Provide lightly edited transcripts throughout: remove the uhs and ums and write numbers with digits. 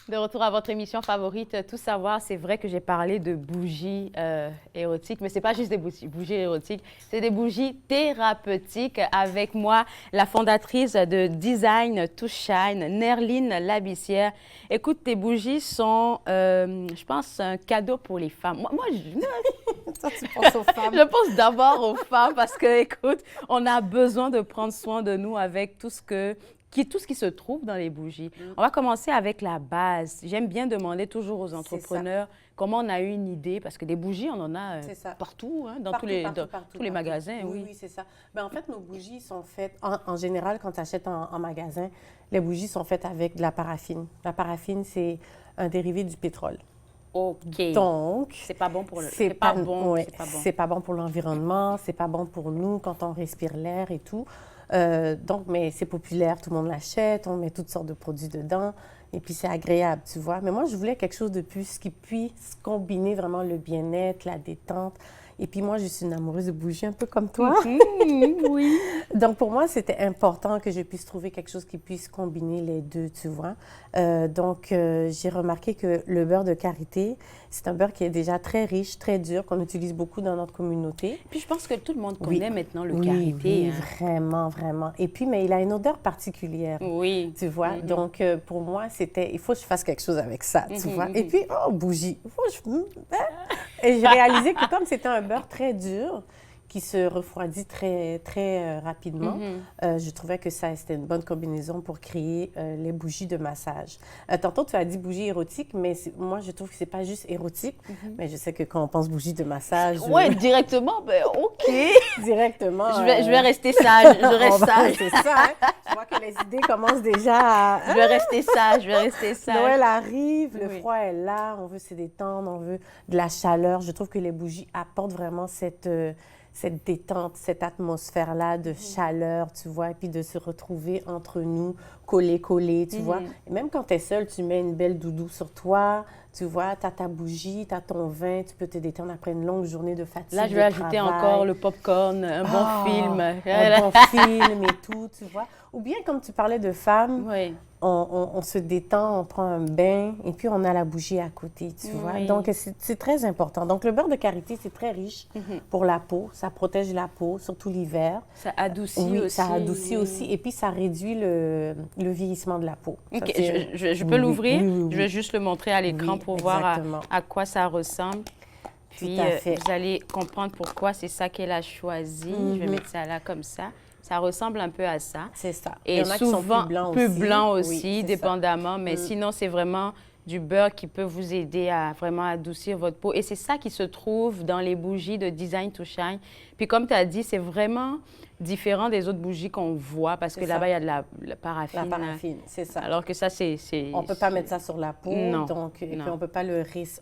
De retour à votre émission favorite, Tout savoir. C'est vrai que j'ai parlé de bougies érotiques, mais ce n'est pas juste des bougies érotiques, c'est des bougies thérapeutiques. Avec moi, la fondatrice de Design to Shine, Nerline Labissière. Écoute, tes bougies sont, je pense, un cadeau pour les femmes. Ça, tu penses aux femmes. Je pense d'abord aux femmes parce que, écoute, on a besoin de prendre soin de nous avec tout ce qui se trouve dans les bougies. On va commencer avec la base. J'aime bien demander toujours aux entrepreneurs comment on a eu une idée, parce que des bougies, on en a partout, hein, dans tous les magasins. Oui, oui, c'est ça. Ben, en fait, nos bougies sont faites, en général, quand tu achètes en magasin, les bougies sont faites avec de la paraffine. La paraffine, c'est un dérivé du pétrole. OK. Donc, c'est pas bon pour le... c'est pas bon. Ouais, c'est pas bon pour l'environnement, c'est pas bon pour nous quand on respire l'air et tout. Donc, mais c'est populaire, tout le monde l'achète, on met toutes sortes de produits dedans, et puis c'est agréable, tu vois. Mais moi, je voulais quelque chose de plus qui puisse combiner vraiment le bien-être, la détente. Et puis moi, je suis une amoureuse de bougies, un peu comme toi. Oui. Donc, pour moi, c'était important que je puisse trouver quelque chose qui puisse combiner les deux, tu vois. Donc, j'ai remarqué que le beurre de karité, c'est un beurre qui est déjà très riche, très dur, qu'on utilise beaucoup dans notre communauté. Puis, je pense que tout le monde connaît maintenant le karité. Oui, vraiment, vraiment. Et puis, mais il a une odeur particulière. Oui. Tu vois. Donc, pour moi, il faut que je fasse quelque chose avec ça, tu vois. Et puis, bougie. Et j'ai réalisé que comme c'était un beurre très dur, qui se refroidit très, très rapidement. Je trouvais que c'était une bonne combinaison pour créer les bougies de massage. Tantôt, tu as dit bougie érotique, mais moi, je trouve que c'est pas juste érotique, mais je sais que quand on pense bougie de massage... Oui, directement, ben OK. Directement. Je vais rester sage, je reste sage. C'est ça, hein? Je vois que les idées commencent déjà à... Je vais rester sage, je vais rester sage. Noël arrive, le froid est là, on veut se détendre, on veut de la chaleur. Je trouve que les bougies apportent vraiment cette détente, cette atmosphère-là de chaleur, tu vois, et puis de se retrouver entre nous, collés, tu vois. Et même quand tu es seule, tu mets une belle doudou sur toi, tu vois, tu as ta bougie, tu as ton vin, tu peux te détendre après une longue journée de fatigue. Là, je vais ajouter encore le popcorn, un bon film. Un bon film et tout, tu vois. Ou bien, comme tu parlais de femmes, on se détend, on prend un bain et puis on a la bougie à côté, tu vois. Donc, c'est très important. Donc, le beurre de karité, c'est très riche pour la peau. Ça protège la peau, surtout l'hiver. Ça adoucit aussi. Ça adoucit aussi. Et puis, ça réduit le vieillissement de la peau. OK, je peux l'ouvrir. Oui. Je vais juste le montrer à l'écran pour voir à quoi ça ressemble. Puis, vous allez comprendre pourquoi c'est ça qu'elle a choisi. Je vais mettre ça là comme ça. Ça ressemble un peu à ça. C'est ça. Et il y en a qui sont plus blancs aussi, oui, dépendamment. Mais sinon, c'est vraiment du beurre qui peut vous aider à vraiment adoucir votre peau. Et c'est ça qui se trouve dans les bougies de Design to Shine. Puis comme tu as dit, c'est vraiment différent des autres bougies qu'on voit parce que là-bas, il y a de la paraffine. La paraffine, c'est ça. Alors que ça, c'est... On ne peut pas mettre ça sur la peau. Non. Donc, et puis on peut pas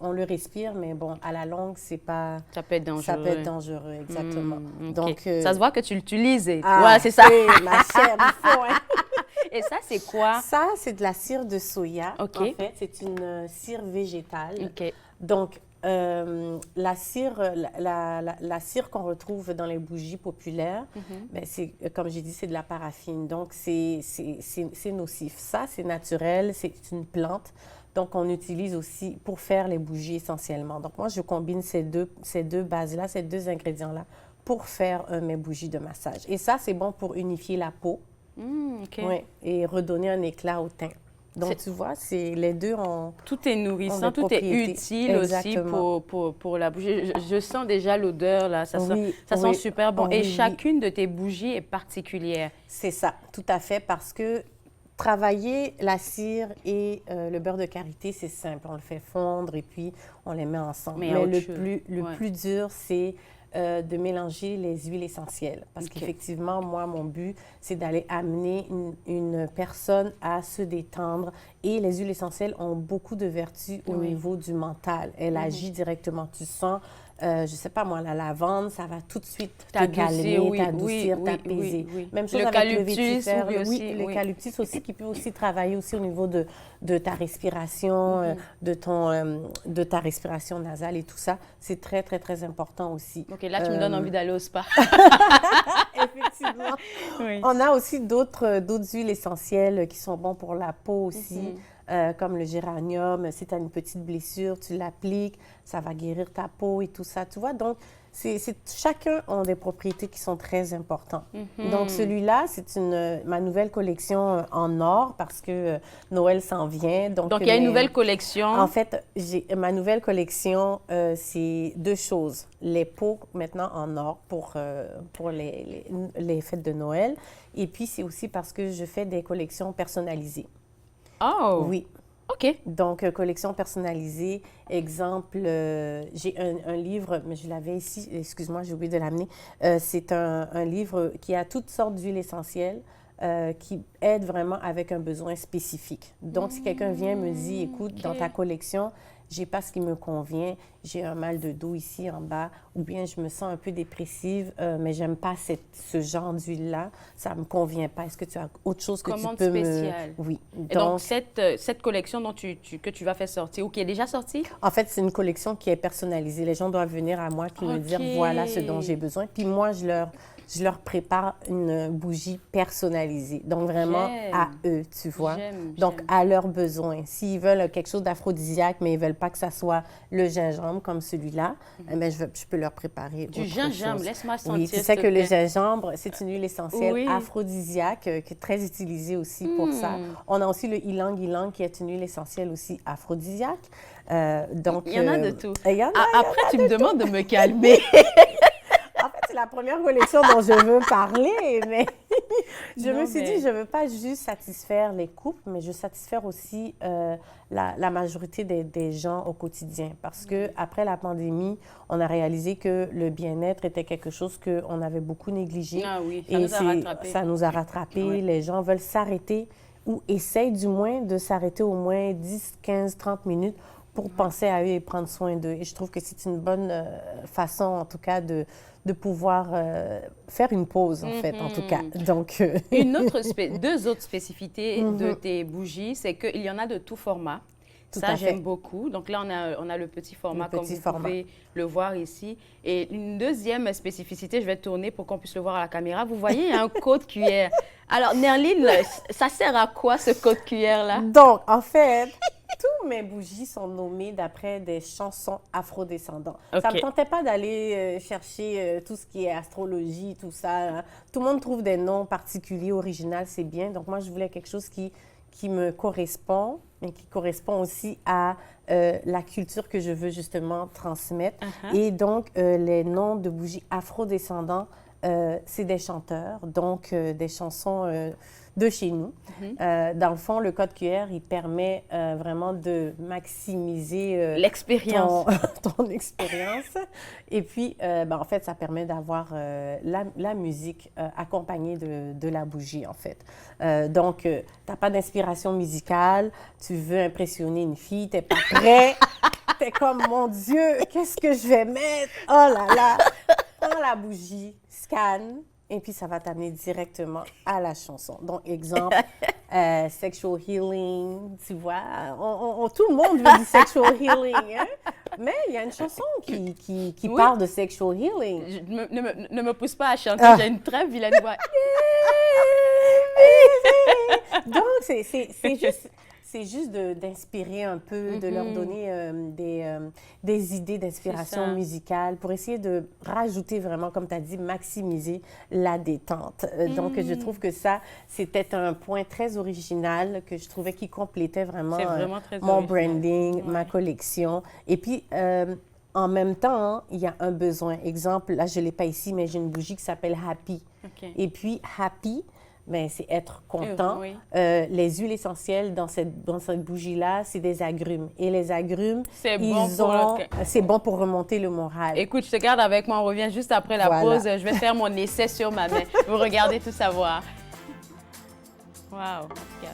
on le respire, mais bon, à la longue, c'est pas... Ça peut être dangereux. Ça peut être dangereux, exactement. Donc, ça se voit que tu l'utilises. Ah, c'est ça. Oui, ma chère, il faut, hein. Et ça, c'est quoi? Ça, c'est de la cire de soya. OK. En fait, c'est une cire végétale. OK. Donc, la cire qu'on retrouve dans les bougies populaires, ben comme j'ai dit, c'est de la paraffine. Donc, c'est nocif. Ça, c'est naturel, c'est une plante. Donc, on utilise aussi pour faire les bougies essentiellement. Donc, moi, je combine ces deux bases-là, ces deux ingrédients-là pour faire mes bougies de massage. Et ça, c'est bon pour unifier la peau. OK. Oui, et redonner un éclat au teint. Donc, tu vois, les deux ont... Tout est nourrissant, tout est utile aussi pour la bougie. Je sens déjà l'odeur, là. Ça sent super bon. Et chacune de tes bougies est particulière. C'est ça, tout à fait, parce que travailler la cire et le beurre de karité, c'est simple. On le fait fondre et puis on les met ensemble. Mais le plus dur, c'est... de mélanger les huiles essentielles. Parce qu'effectivement, moi, mon but, c'est d'aller amener une personne à se détendre. Et les huiles essentielles ont beaucoup de vertus au niveau du mental. Elles agissent directement. Tu sens, je ne sais pas moi, la lavande, ça va tout de suite te calmer, t'adoucir, t'apaiser. Même chose avec le vétifère. L'eucalyptus aussi, qui peut aussi travailler aussi au niveau de ta respiration, de ta respiration nasale et tout ça. C'est très, très, très important aussi. OK, là, tu me donnes envie d'aller au spa. Effectivement. On a aussi d'autres huiles essentielles qui sont bons pour la peau aussi. comme le géranium. Si tu as une petite blessure, tu l'appliques, ça va guérir ta peau et tout ça, tu vois. Donc, chacun a des propriétés qui sont très importantes. Donc, celui-là, c'est ma nouvelle collection en or parce que Noël s'en vient. Donc il y a une nouvelle collection. En fait, ma nouvelle collection, c'est deux choses. Les pots maintenant en or pour les fêtes de Noël. Et puis, c'est aussi parce que je fais des collections personnalisées. Oh! Oui. OK. Donc, collection personnalisée. Exemple, j'ai un livre, mais je l'avais ici, excuse-moi, j'ai oublié de l'amener. C'est un livre qui a toutes sortes d'huiles essentielles qui aident vraiment avec un besoin spécifique. Donc, si quelqu'un vient me dit, écoute, dans ta collection, j'ai pas ce qui me convient, j'ai un mal de dos ici en bas, ou bien je me sens un peu dépressive, mais j'aime pas ce genre d'huile-là, ça me convient pas. Est-ce que tu as autre chose que Commande tu peux spéciale. Oui. Et donc cette collection que tu vas faire sortir, ou qui est déjà sortie? En fait, c'est une collection qui est personnalisée. Les gens doivent venir à moi et me dire, voilà ce dont j'ai besoin. Puis moi, je leur prépare une bougie personnalisée. Donc, vraiment à eux, tu vois. Donc, à leurs besoins. S'ils veulent quelque chose d'aphrodisiaque, mais ils ne veulent pas que ça soit le gingembre comme celui-là, je peux leur préparer du gingembre, laisse-moi sentir. Oui, tu sais que le gingembre, c'est une huile essentielle aphrodisiaque qui est très utilisée aussi pour ça. On a aussi le ylang-ylang qui est une huile essentielle aussi aphrodisiaque. Donc, il y en a de tout. Après, tu me demandes de me calmer. En fait, c'est la première collection dont je veux parler, mais je me suis dit, je ne veux pas juste satisfaire les couples, mais je veux satisfaire aussi la majorité des gens au quotidien. Parce qu'après la pandémie, on a réalisé que le bien-être était quelque chose qu'on avait beaucoup négligé. Ah oui, ça nous a rattrapés. Ça nous a rattrapés. Oui. Les gens veulent s'arrêter ou essayent du moins de s'arrêter au moins 10, 15, 30 minutes pour penser à eux et prendre soin d'eux. Et je trouve que c'est une bonne façon, en tout cas, de pouvoir faire une pause, en fait, en tout cas. Donc, deux autres spécificités de tes bougies, c'est qu'il y en a de tout format. Ça, j'aime beaucoup. Donc là, on a le petit format, comme vous pouvez le voir ici. Et une deuxième spécificité, je vais tourner pour qu'on puisse le voir à la caméra. Vous voyez, il y a un côte-cuillère. Alors, Nerline, ça sert à quoi, ce côte-cuillère-là? Donc, en fait... Tous mes bougies sont nommées d'après des chansons afrodescendantes. Okay. Ça ne me tentait pas d'aller chercher tout ce qui est astrologie, tout ça. Hein. Tout le monde trouve des noms particuliers, originaux, c'est bien. Donc, moi, je voulais quelque chose qui me correspond, mais qui correspond aussi à la culture que je veux justement transmettre. Et donc, les noms de bougies afrodescendants, c'est des chanteurs, donc des chansons... de chez nous. Dans le fond, le côte-cuillère, il permet vraiment de maximiser l'expérience. ton expérience. Et puis, en fait, ça permet d'avoir la musique accompagnée de la bougie, en fait. Donc, tu n'as pas d'inspiration musicale, tu veux impressionner une fille, tu n'es pas prêt. Tu es comme, mon Dieu, qu'est-ce que je vais mettre? Oh là là! Prends la bougie, scanne. Et puis, ça va t'amener directement à la chanson. Donc, exemple, sexual healing, tu vois. Tout le monde veut du sexual healing, hein? Mais il y a une chanson qui parle de sexual healing. Ne me pousse pas à chanter, j'ai une très vilaine voix. Donc, c'est juste d'inspirer un peu, de leur donner des idées d'inspiration musicale pour essayer de rajouter vraiment, comme tu as dit, maximiser la détente. Donc, je trouve que ça, c'était un point très original que je trouvais qui complétait vraiment mon branding, ma collection. Et puis, en même temps, il y a un besoin. Exemple, là, je ne l'ai pas ici, mais j'ai une bougie qui s'appelle Happy. Et puis, Happy, ben, c'est être content. Les huiles essentielles dans cette bougie-là, c'est des agrumes. Et les agrumes, c'est bon pour remonter le moral. Écoute, je te garde avec moi. On revient juste après la pause. Je vais faire mon essai sur ma main. Vous regardez tout savoir. Wow, en tout cas.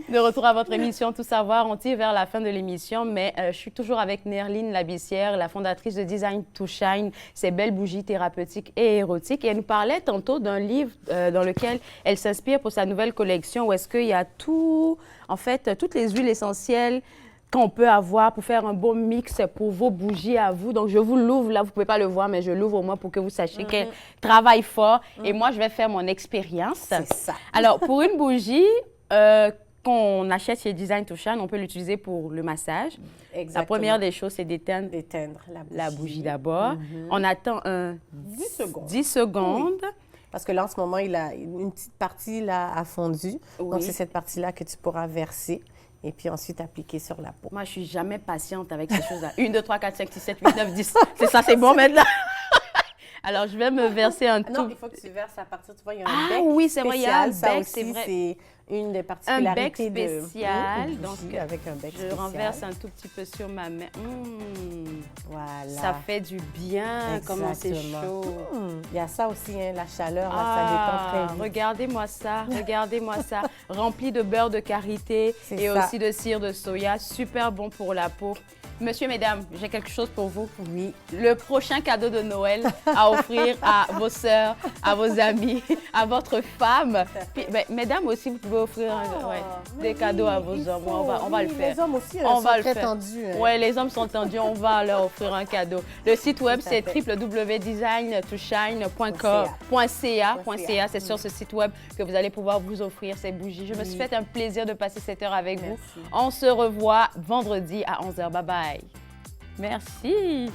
De retour à votre émission Tout savoir, on tire vers la fin de l'émission, mais je suis toujours avec Nerline Labissière, la fondatrice de Design to Shine, ces belles bougies thérapeutiques et érotiques. Et elle nous parlait tantôt d'un livre dans lequel elle s'inspire pour sa nouvelle collection, où est-ce qu'il y a tout, en fait, toutes les huiles essentielles qu'on peut avoir pour faire un beau mix pour vos bougies à vous. Donc, je vous l'ouvre. Là, vous ne pouvez pas le voir, mais je l'ouvre au moins pour que vous sachiez qu'elle travaille fort. Et moi, je vais faire mon expérience. C'est ça. Alors, pour une bougie qu'on achète chez Design to Shine, on peut l'utiliser pour le massage. Exactement. La première des choses, c'est d'éteindre la bougie d'abord. On attend 10 secondes. 10 secondes. Oui. Parce que là, en ce moment, il a une petite partie là, a fondu. Oui. Donc, c'est cette partie-là que tu pourras verser et puis ensuite appliquer sur la peau. Moi, je suis jamais patiente avec ces choses-là. 1, 2, 3, 4, 5, 6, 7, 8, 9, 10. C'est ça, c'est bon maintenant. Alors, je vais me verser un tout. Non, il faut que tu verses à partir, tu vois, il y a un bec oui, c'est vrai, il y a un bec, c'est vrai. C'est une des particularités un bec spécial. Donc, avec un bec spécial. Je renverse un tout petit peu sur ma main. Voilà. Ça fait du bien. Exactement. Comment c'est chaud. Il y a ça aussi, hein, la chaleur, là, ça détend très vite. Regardez-moi ça, regardez-moi ça. Rempli de beurre de karité et aussi de cire de soya. Super bon pour la peau. Monsieur, mesdames, j'ai quelque chose pour vous. Oui. Le prochain cadeau de Noël à offrir à vos sœurs, à vos amis, à votre femme. Puis, mesdames aussi, vous pouvez offrir des cadeaux à vos hommes. On va le faire. Les hommes aussi sont très tendus. Hein. Oui, les hommes sont tendus. On va leur offrir un cadeau. Le site web, c'est www.designtoshine.ca. C'est sur ce site web que vous allez pouvoir vous offrir ces bougies. Je me suis fait un plaisir de passer cette heure avec vous. On se revoit vendredi à 11h. Bye bye. Merci.